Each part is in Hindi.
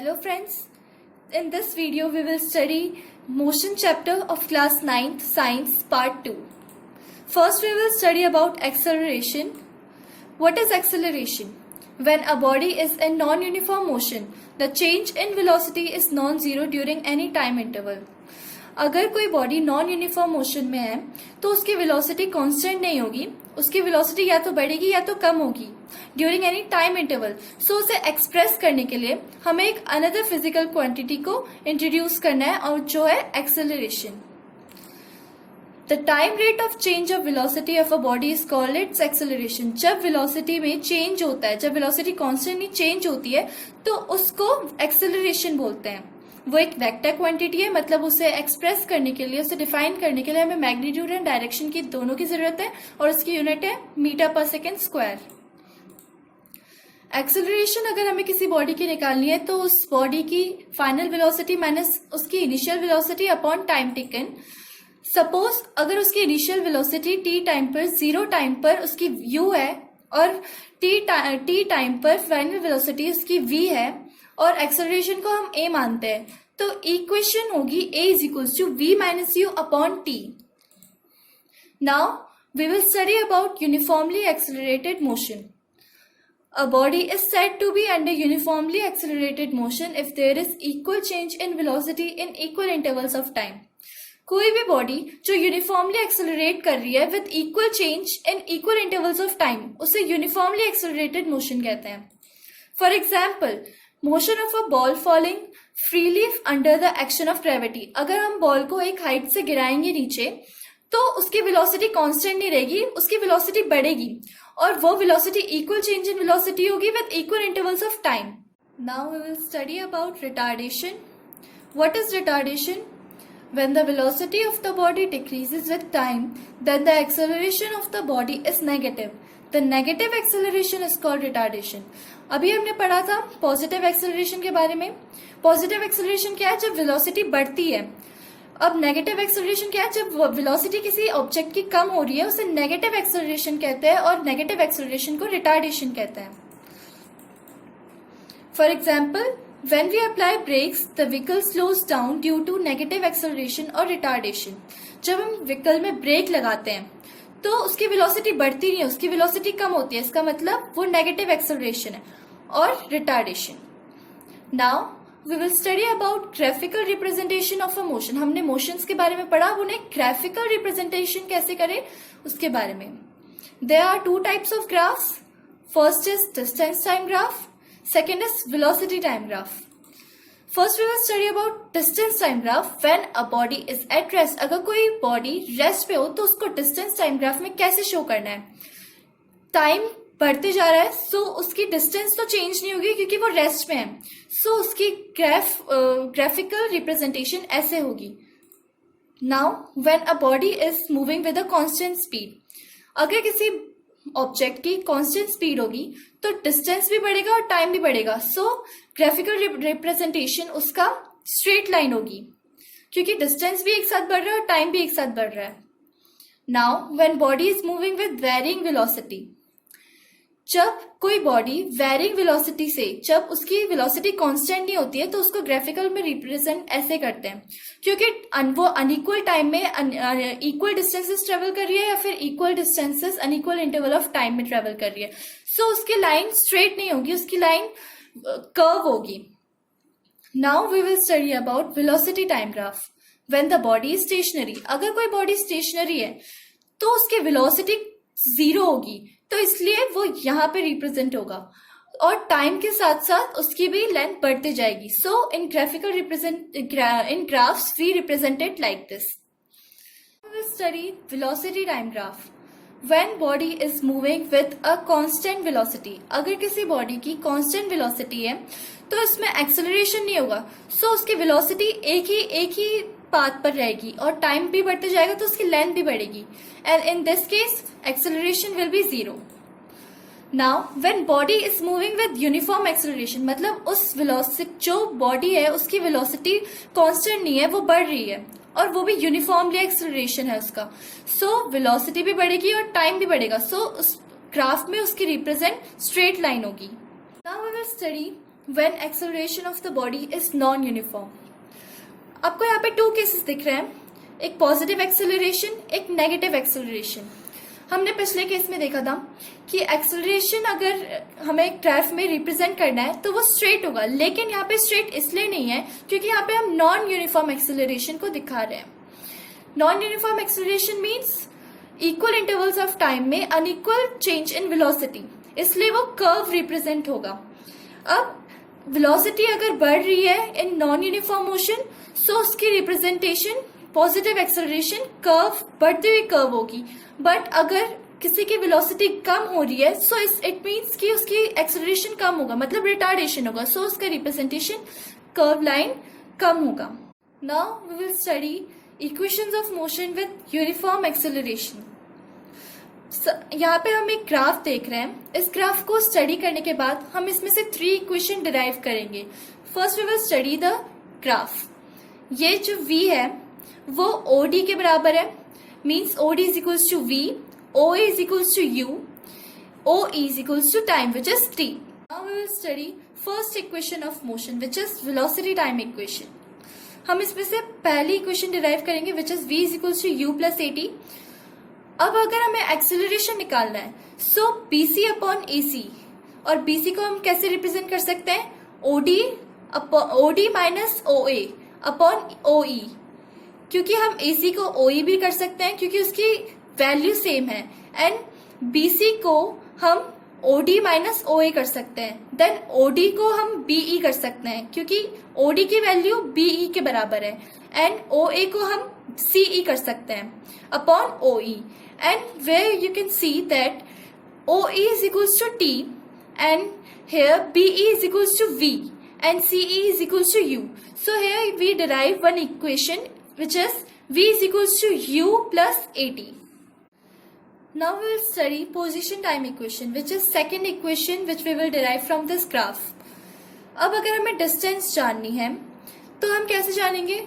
Hello friends, in this video we will study motion chapter of class 9th science part 2. First we will study about acceleration. What is acceleration? When a body is in non-uniform motion, the change in velocity is non-zero during any time interval. अगर कोई बॉडी नॉन यूनिफॉर्म मोशन में है तो उसकी वेलोसिटी कांस्टेंट नहीं होगी, उसकी वेलोसिटी या तो बढ़ेगी या तो कम होगी ड्यूरिंग एनी टाइम इंटरवल. सो उसे एक्सप्रेस करने के लिए हमें एक अनदर फिजिकल क्वांटिटी को इंट्रोड्यूस करना है और जो है acceleration. The time rate of change of velocity of a body is called its acceleration. जब वेलोसिटी में चेंज होता है, जब वेलोसिटी कांस्टेंटली चेंज होती है तो उसको एक्सेलरेशन बोलते हैं. वो एक वेक्टर क्वांटिटी है, मतलब उसे एक्सप्रेस करने के लिए, उसे डिफाइन करने के लिए हमें मैग्नीट्यूड एंड डायरेक्शन की दोनों की जरूरत है और उसकी यूनिट है मीटर पर सेकेंड स्क्वायर. एक्सेलरेशन अगर हमें किसी बॉडी की निकालनी है तो उस बॉडी की फाइनल वेलोसिटी माइनस उसकी initial velocity upon time taken. Suppose अगर उसकी इनिशियल वेलोसिटी टी टाइम पर 0 टाइम पर उसकी u है और टी टाइम पर फाइनल वेलोसिटी उसकी v है और एक्सेलरेशन को हम a मानते हैं, तो इक्वेशन होगी a is equals to v minus U upon T. Now we will study about uniformly accelerated motion. A body is said to be under uniformly accelerated motion if there is equal change in velocity in equal intervals of time. कोई भी बॉडी जो यूनिफॉर्मली एक्सेलरेट कर रही है with equal change in equal intervals of time, उसे यूनिफॉर्मली एक्सेलरेटेड मोशन कहते हैं. For example, motion of a ball falling freely under the action of gravity. अगर हम बॉल को एक हाइट से गिराएंगे नीचे तो उसकी वेलोसिटी कांस्टेंट नहीं रहेगी, उसकी वेलोसिटी बढ़ेगी और वो velocity equal change in velocity होगी with equal intervals of time. Now we will study about retardation. What is retardation? When the velocity of the body decreases with time, then the acceleration of the body is negative. The negative acceleration is called retardation. अभी हमने पढ़ा था पॉजिटिव एक्सेलरेशन के बारे में. पॉजिटिव एक्सेलरेशन क्या है? जब वेलोसिटी बढ़ती है. अब नेगेटिव एक्सेलरेशन क्या है? जब वेलोसिटी किसी ऑब्जेक्ट की कम हो रही है उसे नेगेटिव एक्सेलरेशन कहते हैं और नेगेटिव एक्सेलरेशन को रिटार्डेशन कहते हैं. For example, when we apply brakes, the vehicle slows down due to negative acceleration और retardation. जब हम व्हीकल में ब्रेक लगाते हैं तो उसकी वेलोसिटी बढ़ती नहीं है, उसकी वेलोसिटी कम होती है. इसका मतलब वो नेगेटिव एक्सेलरेशन है और retardation. Now we will study about graphical representation of a motion. हमने मोशंस के बारे में पढ़ा, उन्हें ग्राफिकल रिप्रेजेंटेशन कैसे करें उसके बारे में. There are 2 types of graphs. First is distance time graph, second is velocity time graph. First we will study about distance time graph. When a body is at rest, अगर कोई बॉडी रेस्ट पे हो तो उसको डिस्टेंस टाइम ग्राफ में कैसे शो करना है? टाइम बढ़ते जा रहा है सो उसकी डिस्टेंस तो चेंज नहीं होगी क्योंकि वो रेस्ट में है. सो उसकी ग्राफिकल रिप्रेजेंटेशन ऐसे होगी. Now when a body is moving with a constant speed, अगर किसी ऑब्जेक्ट की कांस्टेंट स्पीड होगी तो डिस्टेंस भी बढ़ेगा और टाइम भी बढ़ेगा. सो ग्राफिकल रिप्रेजेंटेशन उसका स्ट्रेट लाइन होगी क्योंकि डिस्टेंस भी एक साथ बढ़ रहा है और टाइम भी एक साथ बढ़ रहा है. Now when body is moving with varying velocity, जब कोई बॉडी वेरिंग वेलोसिटी से, जब उसकी वेलोसिटी कांस्टेंट नहीं होती है तो उसको ग्राफिकल में रिप्रेजेंट ऐसे करते हैं क्योंकि वो अनइक्वल टाइम में इक्वल डिस्टेंसेस ट्रेवल कर रही है या फिर equal distances unequal interval of time में ट्रेवल कर रही है. सो उसकी लाइन स्ट्रेट नहीं होगी, उसकी लाइन कर्व होगी. Now we will study about velocity time graph. When the body is stationary, अगर कोई बॉडी स्टेशनरी है तो उसकी वेलोसिटी 0 होगी, तो इसलिए वो यहाँ पे रिप्रेजेंट होगा और टाइम के साथ साथ उसकी भी लेंथ बढ़ते जाएगी. So in graphical in graphs we represented like this. We will study velocity time graph. When body is moving with a constant velocity, अगर किसी बॉडी की कांस्टेंट वेलोसिटी है तो इसमें एक्सेलरेशन नहीं होगा. सो उसकी वेलोसिटी एक ही पाथ पर रहेगी और टाइम भी बढ़ते जाएगा तो उसकी लेंथ भी बढ़ेगी. And in this case acceleration will be 0. Now when body is moving with uniform acceleration, मतलब उस वेलोसिटी, जो बॉडी है उसकी वेलोसिटी कांस्टेंट नहीं है, वो बढ़ रही है और वो भी यूनिफॉर्मली एक्सेलरेशन है उसका. सो वेलोसिटी भी बढ़ेगी और टाइम भी बढ़ेगा. सो उस ग्राफ में उसकी रिप्रेजेंट स्ट्रेट लाइन होगी. Now we will study when acceleration of the body is non-uniform. आपको यहाँ पे 2 केसेस दिख रहे हैं, एक पॉजिटिव एक्सेलरेशन, एक नेगेटिव एक्सेलरेशन. हमने पिछले केस में देखा था कि एक्सेलरेशन अगर हमें एक ग्राफ में रिप्रेजेंट करना है तो वो स्ट्रेट होगा, लेकिन यहाँ पे स्ट्रेट इसलिए नहीं है क्योंकि यहाँ पे हम नॉन यूनिफॉर्म एक्सेलरेशन को दिखा रहे हैं. Non uniform acceleration means equal intervals of time में अनइक्वल चेंज इन वेलोसिटी, इसलिए वो कर्व रिप्रेजेंट होगा. अब वेलोसिटी अगर बढ़ रही है इन नॉन यूनिफॉर्म मोशन, सो उसकी रिप्रेजेंटेशन पॉजिटिव एक्सेलरेशन कर्व, बढ़ती हुई कर्व होगी. बट अगर किसी की वेलोसिटी कम हो रही है, सो इट मीन्स कि उसकी एक्सेलरेशन कम होगा, मतलब रिटार्डेशन होगा, सो उसका रिप्रेजेंटेशन कर्व लाइन कम होगा. Now we will study equations of motion with uniform acceleration. यहाँ पे हम एक ग्राफ देख रहे हैं. इस ग्राफ को स्टडी करने के बाद हम इसमें से 3 इक्वेशन डिराइव करेंगे. First we will study the graph. ये जो v है वो OD के बराबर है, means OD is equals to V, OA is equals to U, OE is equals to time which is t. Now we will study first equation of motion which is velocity time equation. हम इसमें से पहली इक्वेशन डिराइव करेंगे which is v is equals to U plus AT. अब अगर हमें एक्सेलरेशन निकालना है, सो BC अपॉन AC, और BC को हम कैसे रिप्रेजेंट कर सकते हैं, OD minus OA upon OE, क्योंकि हम AC को OE भी कर सकते हैं क्योंकि उसकी वैल्यू सेम है, एंड BC को हम OD माइनस OA कर सकते हैं. देन OD को हम BE कर सकते हैं क्योंकि OD की वैल्यू BE के बराबर है, एंड OA को हम CE कर सकते हैं upon OE. And where you can see that OE is equals to T, and here BE is equals to V, and CE is equals to U. So here we derive one equation which is V is equals to U plus AT. Now we will study position time equation, which is second equation which we will derive from this graph. अब अगर हमें distance जाननी है तो हम कैसे जानेंगे,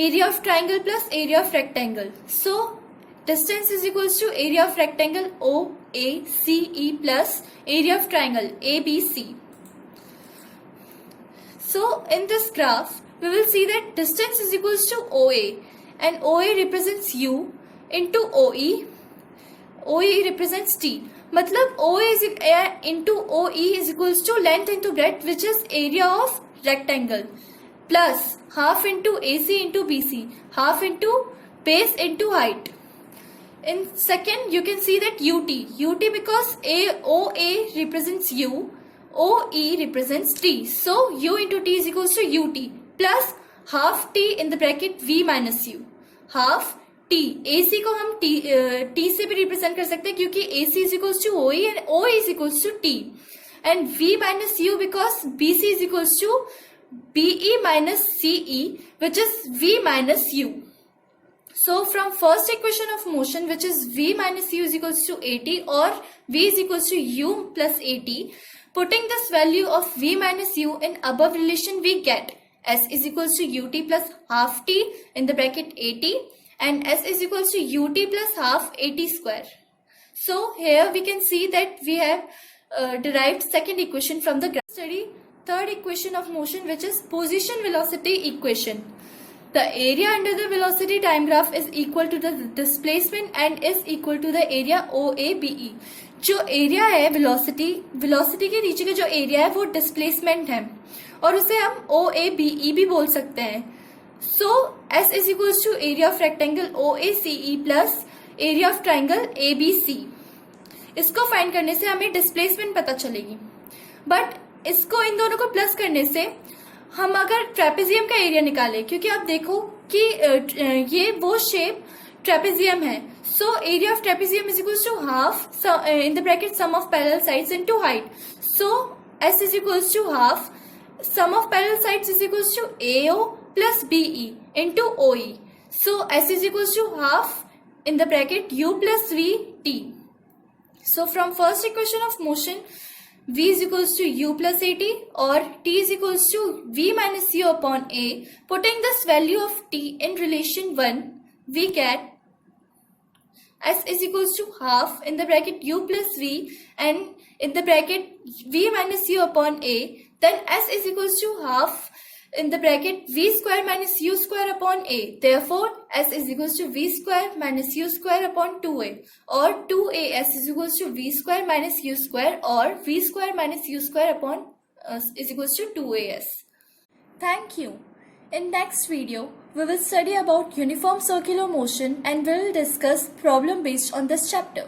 area of triangle plus area of rectangle. So distance is equals to area of rectangle OACE plus area of triangle ABC. So in this graph we will see that distance is equals to OA, and OA represents U into OE. OE represents T. मतलब OA is into OE is equals to length into breadth, which is area of rectangle, plus half into AC into BC, half into base into height. In second, you can see that UT because OA represents U, OE represents T. So U into T is equals to UT plus half T in the bracket V minus U, half T. AC को हम T से भी रिप्रेजेंट कर सकते हैं क्योंकि AC is equals to OE and OE is equals to T, and V minus U because BC is equals to BE minus CE, which is V minus U. So from first equation of motion, which is V minus U is equals to AT, or V is equals to U plus AT, putting this value of V minus U in above relation, we get S is equals to UT plus half T in the bracket AT, and S is equals to UT plus half AT square. So here we can see that we have derived second equation from the graph. Study third equation of motion, which is position velocity equation. The area under the velocity time graph is equal to the displacement and is equal to the area OABE. जो एरिया है वेलोसिटी के नीचे का जो एरिया है वो डिस्प्लेसमेंट है, और उसे हम OABE भी बोल सकते हैं. सो S is equals to area of rectangle OACE plus area of triangle ABC. इसको फाइंड करने से हमें डिस्प्लेसमेंट पता चलेगी, बट इसको इन दोनों को प्लस करने से हम अगर ट्रेपेजियम का एरिया निकालें, क्योंकि आप देखो कि ये वो शेप ट्रेपेजियम है, so area of trapezium is equals to half in the bracket sum of parallel sides into height. So S is equals to half sum of parallel sides is equals to AO plus BE into OE. So S is equals to half in the bracket U plus V T. So from first equation of motion, V is equals to U plus AT, or T is equals to V minus U upon A. Putting this value of T in relation 1, we get S is equals to half in the bracket U plus V, and in the bracket V minus U upon A. then s is equals to half in the bracket v square minus u square upon a. Therefore, s is equals to v square minus u square upon 2a, or 2as is equals to v square minus u square, or v square minus u square upon is equals to 2as. Thank you. In next video, we will study about uniform circular motion and we will discuss problem based on this chapter.